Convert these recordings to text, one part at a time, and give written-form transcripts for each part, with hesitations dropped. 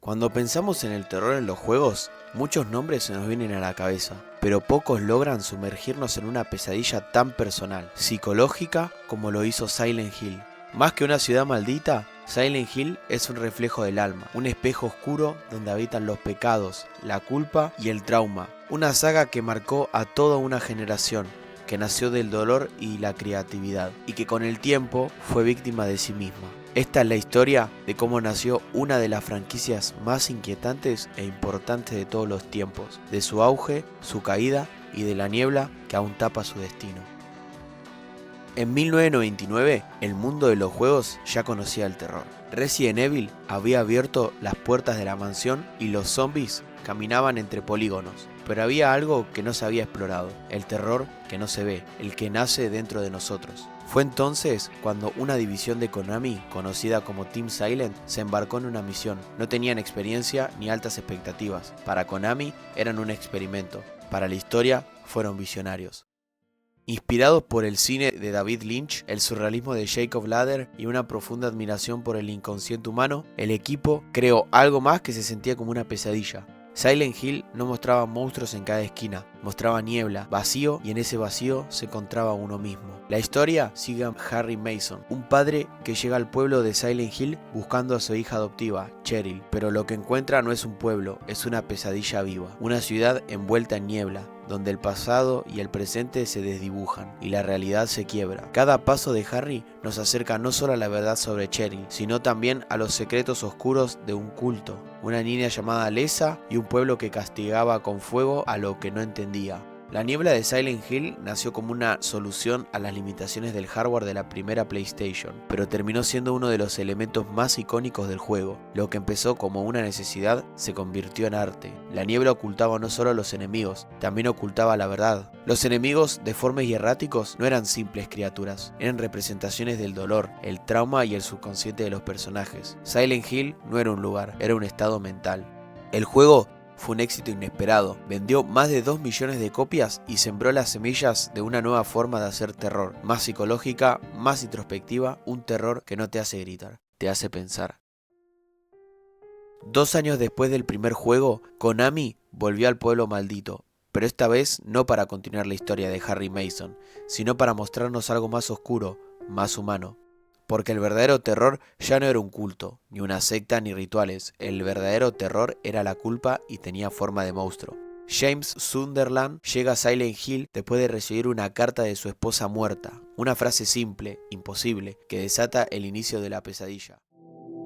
Cuando pensamos en el terror en los juegos, muchos nombres se nos vienen a la cabeza, pero pocos logran sumergirnos en una pesadilla tan personal, psicológica como lo hizo Silent Hill. Más que una ciudad maldita, Silent Hill es un reflejo del alma, un espejo oscuro donde habitan los pecados, la culpa y el trauma. Una saga que marcó a toda una generación, que nació del dolor y la creatividad, y que con el tiempo fue víctima de sí misma. Esta es la historia de cómo nació una de las franquicias más inquietantes e importantes de todos los tiempos, de su auge, su caída y de la niebla que aún tapa su destino. En 1999, el mundo de los juegos ya conocía el terror. Resident Evil había abierto las puertas de la mansión y los zombies caminaban entre polígonos. Pero había algo que no se había explorado, el terror que no se ve, el que nace dentro de nosotros. Fue entonces cuando una división de Konami, conocida como Team Silent, se embarcó en una misión. No tenían experiencia ni altas expectativas. Para Konami eran un experimento, para la historia fueron visionarios. Inspirados por el cine de David Lynch, el surrealismo de Jacob Ladder y una profunda admiración por el inconsciente humano, el equipo creó algo más que se sentía como una pesadilla. Silent Hill no mostraba monstruos en cada esquina, mostraba niebla, vacío, y en ese vacío se encontraba uno mismo. La historia sigue a Harry Mason, un padre que llega al pueblo de Silent Hill buscando a su hija adoptiva, Cheryl, pero lo que encuentra no es un pueblo, es una pesadilla viva, una ciudad envuelta en niebla, donde el pasado y el presente se desdibujan y la realidad se quiebra. Cada paso de Harry nos acerca no solo a la verdad sobre Cheryl, sino también a los secretos oscuros de un culto, una niña llamada Lesa y un pueblo que castigaba con fuego a lo que no entendía. La niebla de Silent Hill nació como una solución a las limitaciones del hardware de la primera PlayStation, pero terminó siendo uno de los elementos más icónicos del juego. Lo que empezó como una necesidad se convirtió en arte. La niebla ocultaba no solo a los enemigos, también ocultaba la verdad. Los enemigos, deformes y erráticos, no eran simples criaturas, eran representaciones del dolor, el trauma y el subconsciente de los personajes. Silent Hill no era un lugar, era un estado mental. El juego fue un éxito inesperado, vendió más de 2 millones de copias y sembró las semillas de una nueva forma de hacer terror, más psicológica, más introspectiva, un terror que no te hace gritar, te hace pensar. 2 años después del primer juego, Konami volvió al pueblo maldito, pero esta vez no para continuar la historia de Harry Mason, sino para mostrarnos algo más oscuro, más humano. Porque el verdadero terror ya no era un culto, ni una secta ni rituales, el verdadero terror era la culpa y tenía forma de monstruo. James Sunderland llega a Silent Hill después de recibir una carta de su esposa muerta, una frase simple, imposible, que desata el inicio de la pesadilla.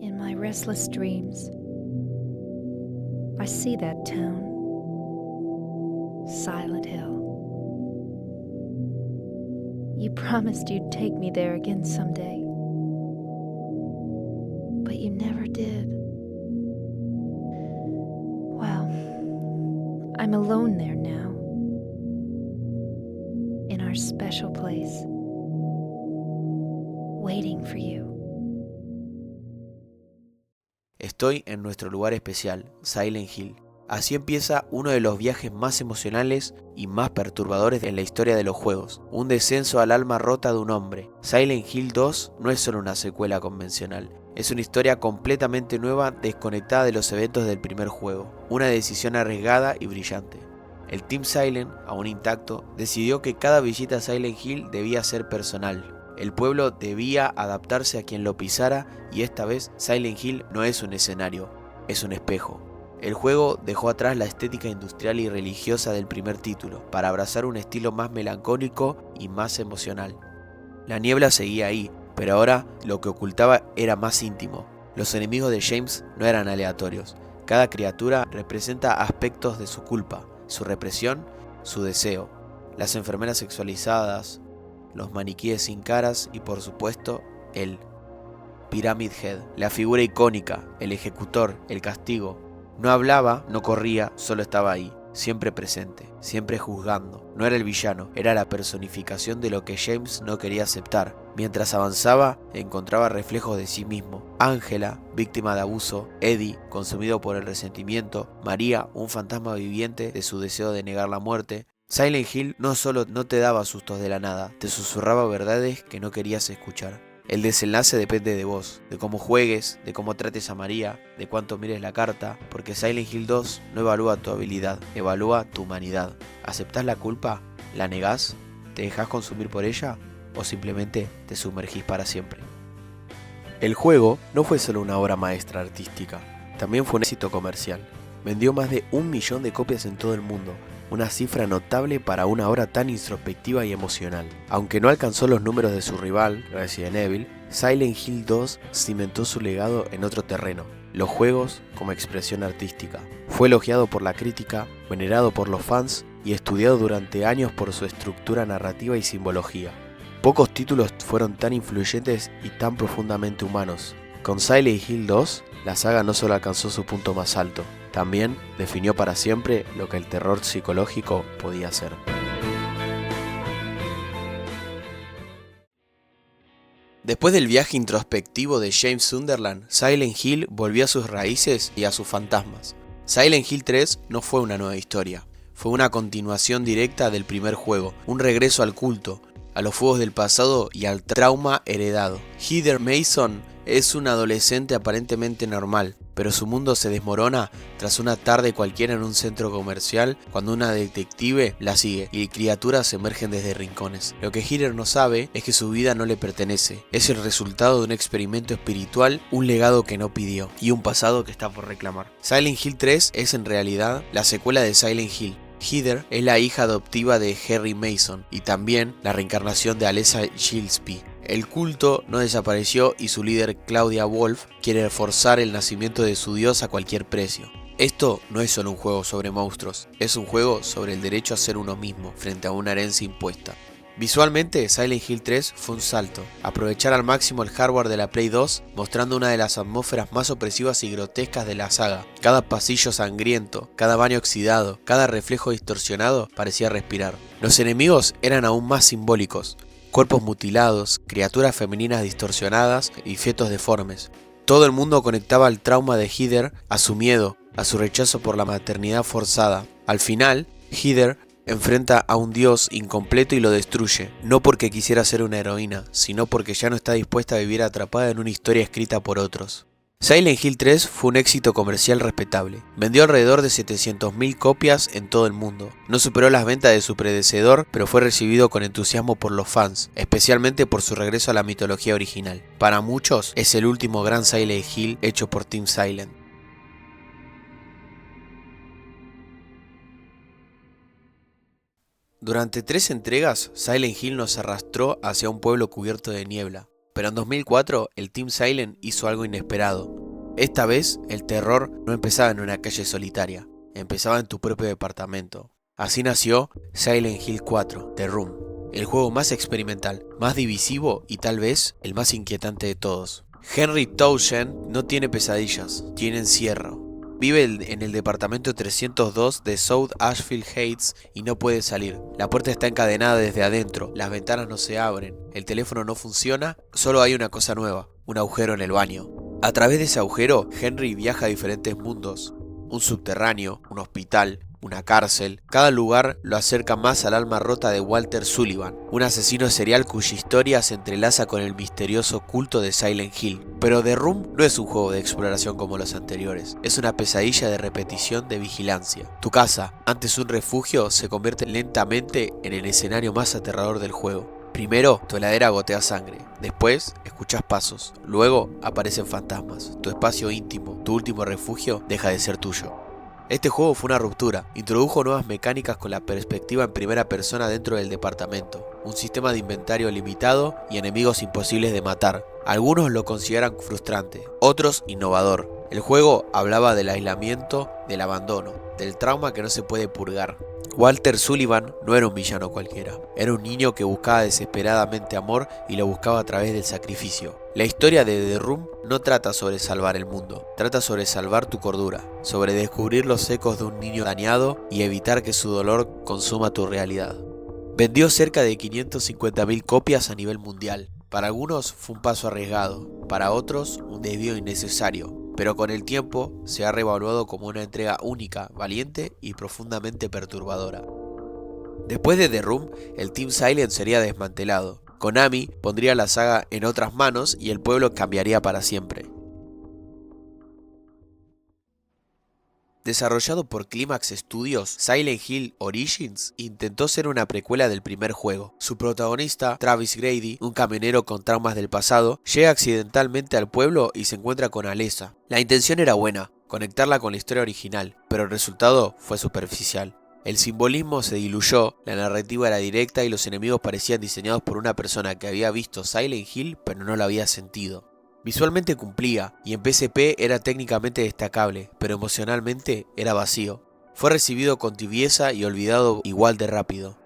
In my restless dreams, I see that town, Silent Hill. You promised you'd take me there again someday. But you never did. Well, I'm alone there now, in our special place, waiting for you. Estoy en nuestro lugar especial, Silent Hill. Así empieza uno de los viajes más emocionales y más perturbadores en la historia de los juegos, un descenso al alma rota de un hombre. Silent Hill 2 no es solo una secuela convencional, es una historia completamente nueva desconectada de los eventos del primer juego, una decisión arriesgada y brillante. El Team Silent, aún intacto, decidió que cada visita a Silent Hill debía ser personal. El pueblo debía adaptarse a quien lo pisara y esta vez Silent Hill no es un escenario, es un espejo. El juego dejó atrás la estética industrial y religiosa del primer título para abrazar un estilo más melancólico y más emocional. La niebla seguía ahí, pero ahora lo que ocultaba era más íntimo. Los enemigos de James no eran aleatorios. Cada criatura representa aspectos de su culpa, su represión, su deseo. Las enfermeras sexualizadas, los maniquíes sin caras y por supuesto, él. Pyramid Head, la figura icónica, el ejecutor, el castigo. No hablaba, no corría, solo estaba ahí, siempre presente, siempre juzgando. No era el villano, era la personificación de lo que James no quería aceptar. Mientras avanzaba, encontraba reflejos de sí mismo. Ángela, víctima de abuso, Eddie, consumido por el resentimiento, María, un fantasma viviente de su deseo de negar la muerte. Silent Hill no solo no te daba sustos de la nada, te susurraba verdades que no querías escuchar. El desenlace depende de vos, de cómo juegues, de cómo trates a María, de cuánto mires la carta, porque Silent Hill 2 no evalúa tu habilidad, evalúa tu humanidad. ¿Aceptás la culpa? ¿La negás? ¿Te dejás consumir por ella? ¿O simplemente te sumergís para siempre? El juego no fue solo una obra maestra artística, también fue un éxito comercial. Vendió más de 1 millón de copias en todo el mundo, una cifra notable para una obra tan introspectiva y emocional. Aunque no alcanzó los números de su rival, Resident Evil, Silent Hill 2 cimentó su legado en otro terreno, los juegos como expresión artística. Fue elogiado por la crítica, venerado por los fans y estudiado durante años por su estructura narrativa y simbología. Pocos títulos fueron tan influyentes y tan profundamente humanos. Con Silent Hill 2, la saga no solo alcanzó su punto más alto, también definió para siempre lo que el terror psicológico podía ser. Después del viaje introspectivo de James Sunderland, Silent Hill volvió a sus raíces y a sus fantasmas. Silent Hill 3 no fue una nueva historia, fue una continuación directa del primer juego, un regreso al culto, a los fuegos del pasado y al trauma heredado. Heather Mason es una adolescente aparentemente normal, pero su mundo se desmorona tras una tarde cualquiera en un centro comercial cuando una detective la sigue y criaturas emergen desde rincones. Lo que Heather no sabe es que su vida no le pertenece, es el resultado de un experimento espiritual, un legado que no pidió y un pasado que está por reclamar. Silent Hill 3 es en realidad la secuela de Silent Hill. Heather es la hija adoptiva de Harry Mason y también la reencarnación de Alessa Gillespie. El culto no desapareció y su líder Claudia Wolf quiere forzar el nacimiento de su dios a cualquier precio. Esto no es solo un juego sobre monstruos, es un juego sobre el derecho a ser uno mismo frente a una herencia impuesta. Visualmente, Silent Hill 3 fue un salto, aprovechar al máximo el hardware de la Play 2, mostrando una de las atmósferas más opresivas y grotescas de la saga. Cada pasillo sangriento, cada baño oxidado, cada reflejo distorsionado parecía respirar. Los enemigos eran aún más simbólicos, cuerpos mutilados, criaturas femeninas distorsionadas y fetos deformes. Todo el mundo conectaba el trauma de Heather a su miedo, a su rechazo por la maternidad forzada. Al final, Heather enfrenta a un dios incompleto y lo destruye, no porque quisiera ser una heroína, sino porque ya no está dispuesta a vivir atrapada en una historia escrita por otros. Silent Hill 3 fue un éxito comercial respetable. Vendió alrededor de 700.000 copias en todo el mundo. No superó las ventas de su predecesor, pero fue recibido con entusiasmo por los fans, especialmente por su regreso a la mitología original. Para muchos, es el último gran Silent Hill hecho por Team Silent. Durante 3 entregas, Silent Hill nos arrastró hacia un pueblo cubierto de niebla. Pero en 2004, el Team Silent hizo algo inesperado. Esta vez, el terror no empezaba en una calle solitaria, empezaba en tu propio departamento. Así nació Silent Hill 4, The Room, el juego más experimental, más divisivo y tal vez el más inquietante de todos. Henry Townsend no tiene pesadillas, tiene encierro. Vive en el departamento 302 de South Ashfield Heights y no puede salir. La puerta está encadenada desde adentro, las ventanas no se abren, el teléfono no funciona, solo hay una cosa nueva, un agujero en el baño. A través de ese agujero, Henry viaja a diferentes mundos, un subterráneo, un hospital, una cárcel. Cada lugar lo acerca más al alma rota de Walter Sullivan, un asesino serial cuya historia se entrelaza con el misterioso culto de Silent Hill. Pero The Room no es un juego de exploración como los anteriores, es una pesadilla de repetición de vigilancia. Tu casa, antes un refugio, se convierte lentamente en el escenario más aterrador del juego. Primero, tu heladera gotea sangre, después escuchas pasos, luego aparecen fantasmas. Tu espacio íntimo, tu último refugio, deja de ser tuyo. Este juego fue una ruptura, introdujo nuevas mecánicas con la perspectiva en primera persona dentro del departamento, un sistema de inventario limitado y enemigos imposibles de matar. Algunos lo consideran frustrante, otros innovador. El juego hablaba del aislamiento, del abandono, del trauma que no se puede purgar. Walter Sullivan no era un villano cualquiera, era un niño que buscaba desesperadamente amor y lo buscaba a través del sacrificio. La historia de The Room no trata sobre salvar el mundo, trata sobre salvar tu cordura, sobre descubrir los ecos de un niño dañado y evitar que su dolor consuma tu realidad. Vendió cerca de 550.000 copias a nivel mundial. Para algunos fue un paso arriesgado, para otros un desvío innecesario. Pero con el tiempo se ha revaluado como una entrega única, valiente y profundamente perturbadora. Después de The Room, el Team Silent sería desmantelado. Konami pondría la saga en otras manos y el pueblo cambiaría para siempre. Desarrollado por Climax Studios, Silent Hill Origins intentó ser una precuela del primer juego. Su protagonista, Travis Grady, un camionero con traumas del pasado, llega accidentalmente al pueblo y se encuentra con Alessa. La intención era buena, conectarla con la historia original, pero el resultado fue superficial. El simbolismo se diluyó, la narrativa era directa y los enemigos parecían diseñados por una persona que había visto Silent Hill pero no lo había sentido. Visualmente cumplía, y en PSP era técnicamente destacable, pero emocionalmente era vacío. Fue recibido con tibieza y olvidado igual de rápido.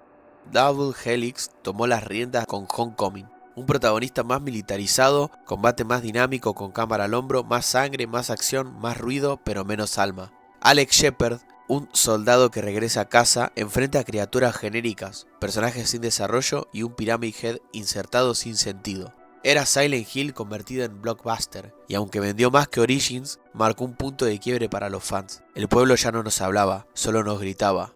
Double Helix tomó las riendas con Homecoming, un protagonista más militarizado, combate más dinámico con cámara al hombro, más sangre, más acción, más ruido, pero menos alma. Alex Shepard, un soldado que regresa a casa, enfrenta a criaturas genéricas, personajes sin desarrollo y un Pyramid Head insertado sin sentido. Era Silent Hill convertido en blockbuster, y aunque vendió más que Origins, marcó un punto de quiebre para los fans. El pueblo ya no nos hablaba, solo nos gritaba.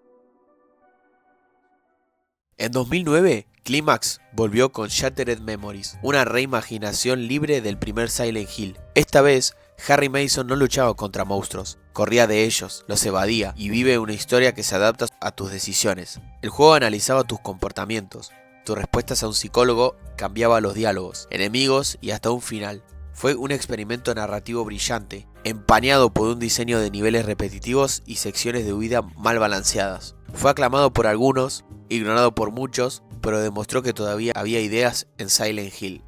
En 2009, Climax volvió con Shattered Memories, una reimaginación libre del primer Silent Hill. Esta vez, Harry Mason no luchaba contra monstruos, corría de ellos, los evadía y vive una historia que se adapta a tus decisiones. El juego analizaba tus comportamientos, tus respuestas a un psicólogo, cambiaba los diálogos, enemigos y hasta un final. Fue un experimento narrativo brillante, empañado por un diseño de niveles repetitivos y secciones de huida mal balanceadas. Fue aclamado por algunos, ignorado por muchos, pero demostró que todavía había ideas en Silent Hill.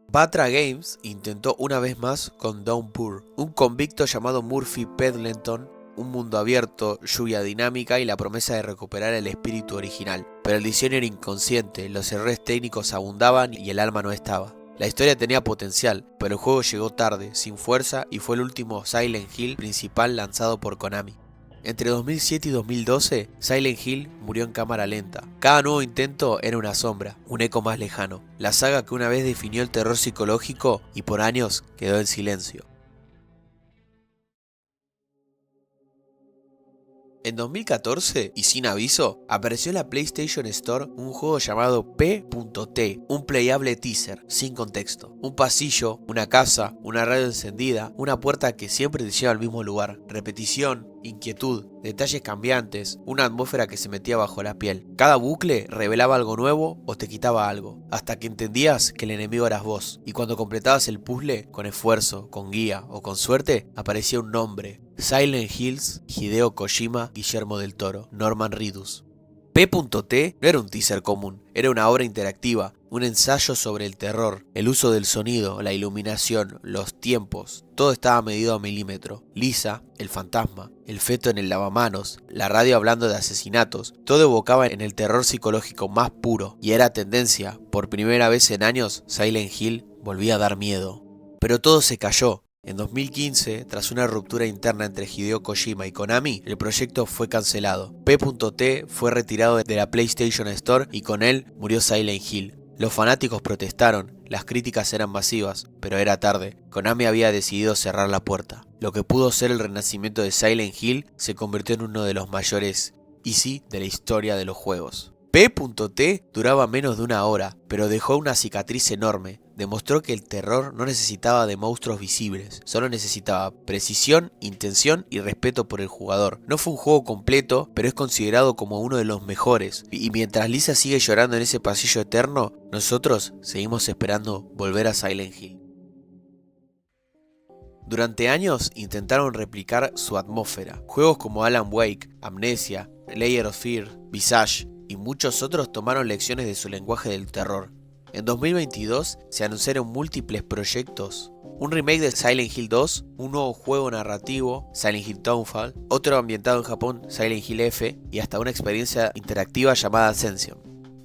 Batra Games intentó una vez más con Downpour, un convicto llamado Murphy Pendleton, un mundo abierto, lluvia dinámica y la promesa de recuperar el espíritu original. Pero el diseño era inconsciente, los errores técnicos abundaban y el alma no estaba. La historia tenía potencial, pero el juego llegó tarde, sin fuerza y fue el último Silent Hill principal lanzado por Konami. Entre 2007 y 2012, Silent Hill murió en cámara lenta. Cada nuevo intento era una sombra, un eco más lejano. La saga que una vez definió el terror psicológico y por años quedó en silencio. En 2014, y sin aviso, apareció en la PlayStation Store un juego llamado P.T, un playable teaser, sin contexto. Un pasillo, una casa, una radio encendida, una puerta que siempre te lleva al mismo lugar. Repetición, inquietud, detalles cambiantes, una atmósfera que se metía bajo la piel. Cada bucle revelaba algo nuevo o te quitaba algo, hasta que entendías que el enemigo eras vos. Y cuando completabas el puzzle, con esfuerzo, con guía o con suerte, aparecía un nombre. Silent Hills, Hideo Kojima, Guillermo del Toro, Norman Reedus. P.T no era un teaser común, era una obra interactiva, un ensayo sobre el terror, el uso del sonido, la iluminación, los tiempos, todo estaba medido a milímetro. Lisa, el fantasma, el feto en el lavamanos, la radio hablando de asesinatos, todo evocaba en el terror psicológico más puro, y era tendencia, por primera vez en años, Silent Hill volvía a dar miedo. Pero todo se cayó. En 2015, tras una ruptura interna entre Hideo Kojima y Konami, el proyecto fue cancelado. P.T fue retirado de la PlayStation Store y con él murió Silent Hill. Los fanáticos protestaron, las críticas eran masivas, pero era tarde. Konami había decidido cerrar la puerta. Lo que pudo ser el renacimiento de Silent Hill se convirtió en uno de los mayores easy de la historia de los juegos. P.T duraba menos de una hora, pero dejó una cicatriz enorme. Demostró que el terror no necesitaba de monstruos visibles, solo necesitaba precisión, intención y respeto por el jugador. No fue un juego completo, pero es considerado como uno de los mejores. Y mientras Lisa sigue llorando en ese pasillo eterno, nosotros seguimos esperando volver a Silent Hill. Durante años intentaron replicar su atmósfera. Juegos como Alan Wake, Amnesia, Layer of Fear, Visage y muchos otros tomaron lecciones de su lenguaje del terror. En 2022 se anunciaron múltiples proyectos, un remake de Silent Hill 2, un nuevo juego narrativo, Silent Hill Downfall, otro ambientado en Japón, Silent Hill F, y hasta una experiencia interactiva llamada Ascension.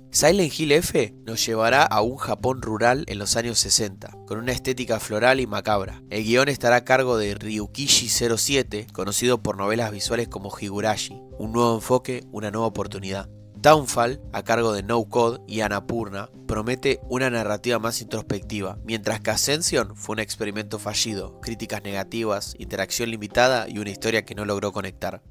Silent Hill F nos llevará a un Japón rural en los años 60, con una estética floral y macabra. El guión estará a cargo de Ryukishi 07, conocido por novelas visuales como Higurashi. Un nuevo enfoque, una nueva oportunidad. Downfall, a cargo de No Code y Annapurna, promete una narrativa más introspectiva, mientras que Ascension fue un experimento fallido, críticas negativas, interacción limitada y una historia que no logró conectar.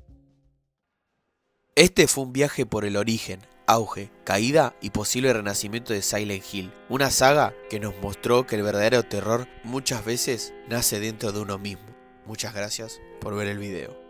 Este fue un viaje por el origen, auge, caída y posible renacimiento de Silent Hill. Una saga que nos mostró que el verdadero terror muchas veces nace dentro de uno mismo. Muchas gracias por ver el video.